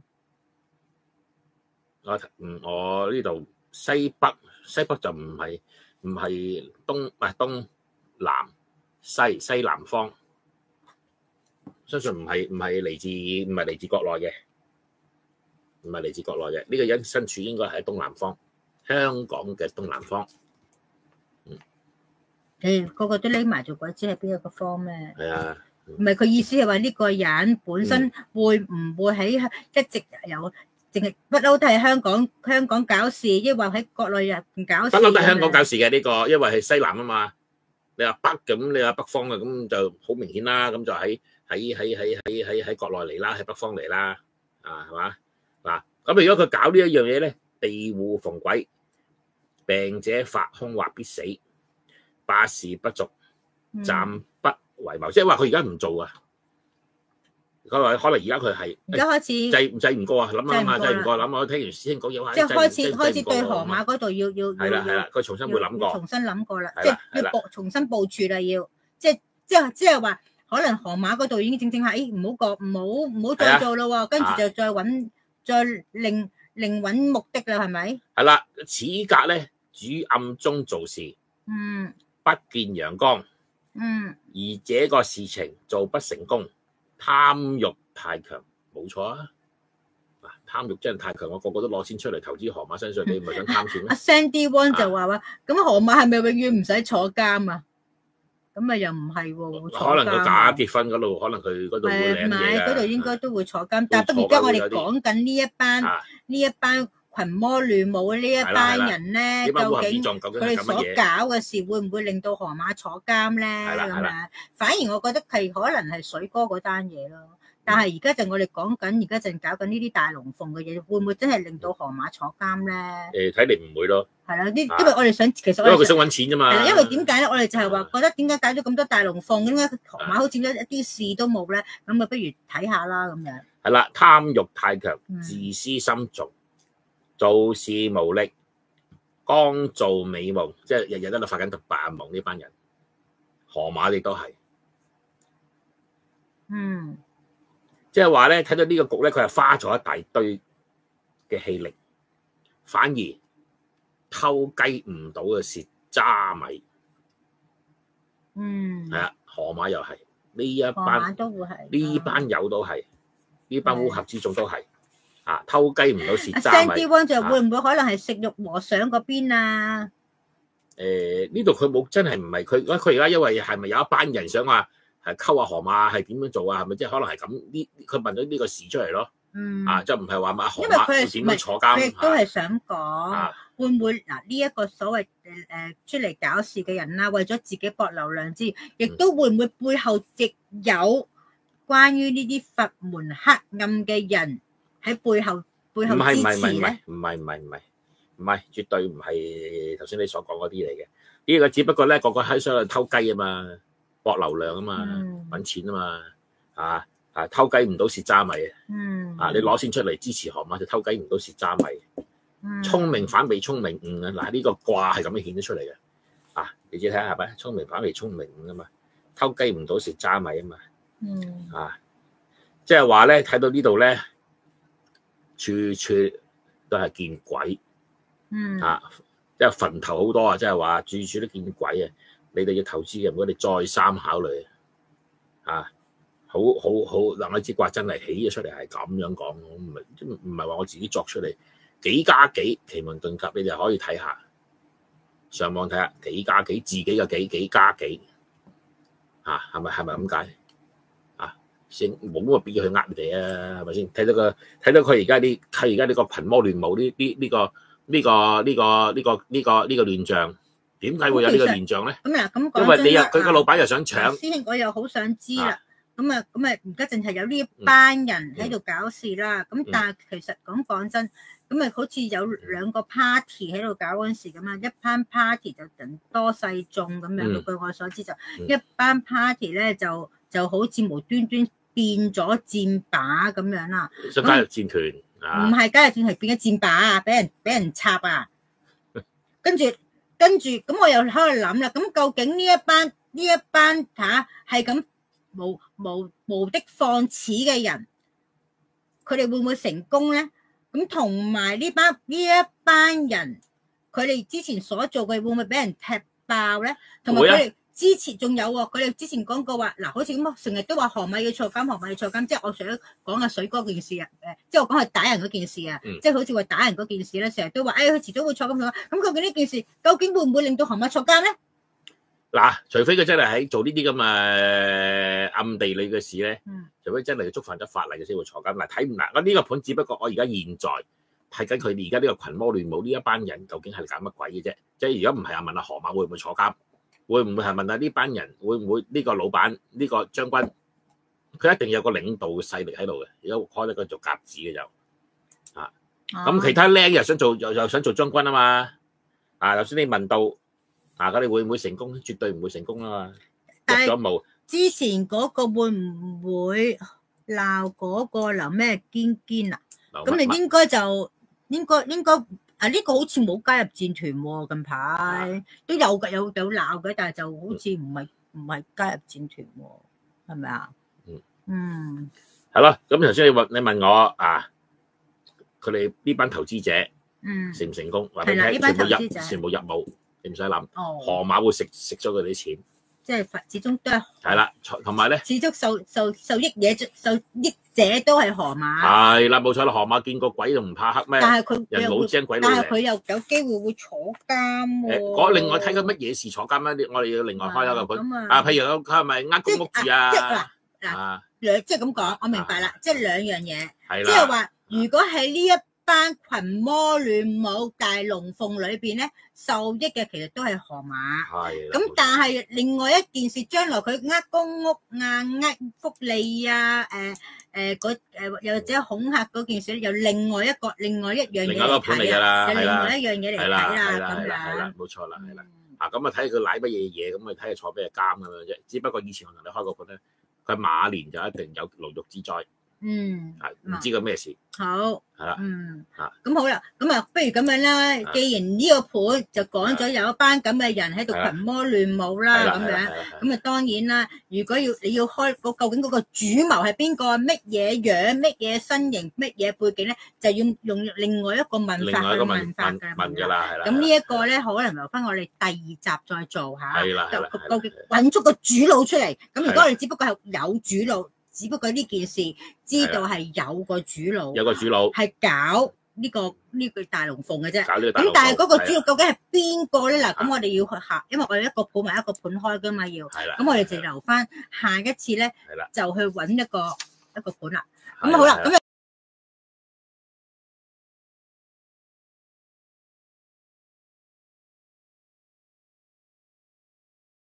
我呢度西北就唔係東南西南方，相信唔係嚟自國內嘅，唔係嚟自國內嘅。呢個人身處應該係喺東南方，香港嘅東南方。個個都匿埋做鬼知係邊一個方咩？係啊，唔係佢意思係話呢個人本身會唔會喺一直有淨係不嬲都係香港搞事，抑或喺國內入搞事？不嬲都係香港搞事嘅呢個，因為係西南啊嘛。你話北咁，你話北方啊，咁就好明顯啦。咁就喺國內嚟啦，喺北方嚟啦，係嘛嗱？咁如果佢搞呢一樣嘢咧，地戶逢鬼，病者發凶或必死，百事不足，暫不為謀，即係話佢而家唔做啊。佢話可能而家佢係而家開始制唔過啊，諗下制唔過，諗我聽完師兄講嘢話，即係開始對河馬嗰度要係啦，佢重新會諗過，重新諗過啦，即係要重新部署啦，要即係話可能河馬嗰度已經正係，唔好再做咯，跟住就再另揾目的啦，係咪？係啦，此格咧主暗中做事，不見陽光，而這個事情做不成功。貪欲太強，冇錯啊！貪欲真係太強，我個個都攞錢出嚟投資河馬身上，你唔係想貪錢咩？阿 Sandy One 就話咁河馬係咪永遠唔使坐監啊？咁啊又唔係喎，可能佢假結婚嗰度，可能佢嗰度會領嘢㗎。唔係嗰度應該都會坐監，但係不過而家我哋講緊呢一班群魔亂舞呢一班人咧，究竟佢哋所搞嘅事會唔會令到河馬坐監咧？咁啊，反而我覺得係可能係水哥嗰單嘢咯。但係而家就我哋講緊，而家就搞緊呢啲大龍鳳嘅嘢，會唔會真係令到河馬坐監咧？睇嚟唔會咯。係啦，因為我哋想，其實因為佢想揾錢啫嘛。係啦，因為點解咧？我哋就係話覺得點解搞咗咁多大龍鳳，點解河馬好似一啲事都冇咧？咁啊，不如睇下啦咁樣。係啦，貪欲太強，自私心重。做事無力，光做美夢，即係日日喺度發緊白日夢呢班人。河馬亦都係，即係話咧，睇到呢個局咧，佢係花咗一大堆嘅氣力，反而偷雞唔到嘅蝕渣米。係啊，河馬又係呢一班，呢班友都係，呢班烏合之眾都係。偷雞唔到蝕渣米。Sandy One 就會唔會可能係食肉和尚嗰邊啊？呢度佢冇真係唔係佢而家因為係咪有一班人想話係溝下河馬係點樣做啊？係咪即係可能係咁呢？佢問咗呢個事出嚟咯。就唔係話嘛河馬點樣坐監？佢亦都係想講會唔會嗱呢一個所謂出嚟搞事嘅人啦，為咗自己博流量之餘，亦都會唔會背後亦有關於呢啲佛門黑暗嘅人？喺背後支持咧？唔係，絕對唔係頭先你所講嗰啲嚟嘅。呢個只不過咧，個個喺想去偷雞啊嘛，博流量啊嘛，揾錢啊嘛，偷雞唔到蝕渣米啊！你攞錢出嚟支持河馬就偷雞唔到蝕渣米。聰明反被聰明誤啊！嗱，呢個卦係咁樣顯得出嚟嘅。你自己睇下係咪？聰明反被聰明誤啊嘛，偷雞唔到蝕渣米啊嘛。即係話咧，睇到呢度咧。處處都係見鬼，即係墳頭好多啊！即係話處處都見鬼啊！你哋要投資嘅，唔該你再三考慮好嗱，我支卦真係起咗出嚟係咁樣講，唔係話我自己作出嚟，幾加幾奇門遁甲，你哋可以睇下，上網睇下幾加幾，自己嘅幾加幾，係咪咁解？先冇乜必要去呃你哋啊，係咪先？睇到佢而家呢個群魔亂舞呢個亂象，點解會有呢個亂象咧？咁嗱，咁因為佢個老闆又想搶，師兄我又好想知啦。咁而家淨係有呢一班人喺度搞事啦。咁但係其實講真，咁好似有兩個 party 喺度搞嗰陣時咁啊，一班 party 就人多勢眾咁樣。據我所知就一班 party 咧就好似無端端變咗戰靶咁樣啦，想加入戰團唔係加入戰團，係變咗戰靶啊！俾人插啊！跟住咁我又喺度諗啦，咁究竟呢一班係咁無的放矢嘅人，佢哋會唔會成功咧？咁同埋呢一班人，佢哋之前所做嘅會唔會俾人踢爆咧？同埋佢哋之前仲有喎，佢哋之前講過話，嗱，好似咁成日都話河馬要坐監，即係我想講阿水哥件事啊，即係我講係打人嗰件事啊，即係好似話打人嗰件事咧，成日都話，佢遲早會坐監。咁究竟呢件事究竟會唔會令到河馬坐監咧？嗱，除非佢真係喺做呢啲咁嘅暗地裏嘅事咧，除非真係觸犯咗法例嘅先會坐監。嗱，睇唔嗱，我呢個盤只不過我而家現在睇緊佢哋而家呢個群魔亂舞呢一班人究竟係搞乜鬼嘅啫？即係如果唔係問阿河馬會唔會坐監？會唔會係問下呢班人會唔會呢個老闆呢個將軍佢一定有個領導嘅勢力喺度嘅，而家開得佢做甲子嘅就咁其他僆又想做將軍啊嘛頭先你問到佢哋會唔會成功？絕對唔會成功啊嘛。入咗冇之前嗰個會唔會鬧嗰個劉咩堅啊？咁你應該呢個好似冇加入戰團喎，近排都有鬧嘅，但係就好似唔係加入戰團喎，係咪啊？係咯。咁頭先你問我佢哋呢班投資者成唔成功？話俾你聽，全部入冇，你唔使諗。河馬會食咗佢哋啲錢，即係始終都係啦，同埋咧，始終受益者都係河馬。係啦，冇錯啦。河馬見過鬼就唔怕黑咩？但係佢人老精鬼老，但係佢又有機會會坐監喎。另外睇緊乜嘢事坐監咧？我哋要另外開一個盤譬如佢係咪呃公屋住即係咁講，我明白啦，即係兩樣嘢。係啦，即係話，如果喺呢一班群魔亂舞大龍鳳裏邊咧，受益嘅其實都係河馬。係。咁但係另外一件事，將來佢呃公屋呃福利又或者恐嚇嗰件事，又另外一樣嘢嚟睇啦，又另外一樣嘢嚟睇啦，咁樣。冇錯啦，係啦。咁睇佢賴乜嘢，咁睇下坐咩監咁樣啫。只不過以前我同你開個盤咧，佢馬年就一定有牢獄之災。唔知佢咩事。好，係啦。咁好啦，咁不如咁樣啦。既然呢個盤就講咗有一班咁嘅人喺度群魔亂舞啦，咁樣，咁當然啦。如果你要開究竟嗰個主謀係邊個，乜嘢樣，乜嘢身形，乜嘢背景咧，就要用另外一個問法去問㗎啦，係啦。咁呢一個咧，可能留翻我哋第二集再做下。係啦，究竟揾出個主腦出嚟。咁如果我哋只不過係有主腦。只不過呢件事知道係有個主腦，係搞呢個大龍鳳嘅啫。咁但係嗰個主腦究竟係邊個咧？嗱，咁我哋要去下，因為我哋一個盤埋一個盤開噶嘛，要。咁我哋就留翻下一次咧，就去揾一個盤啦。咁好啦，咁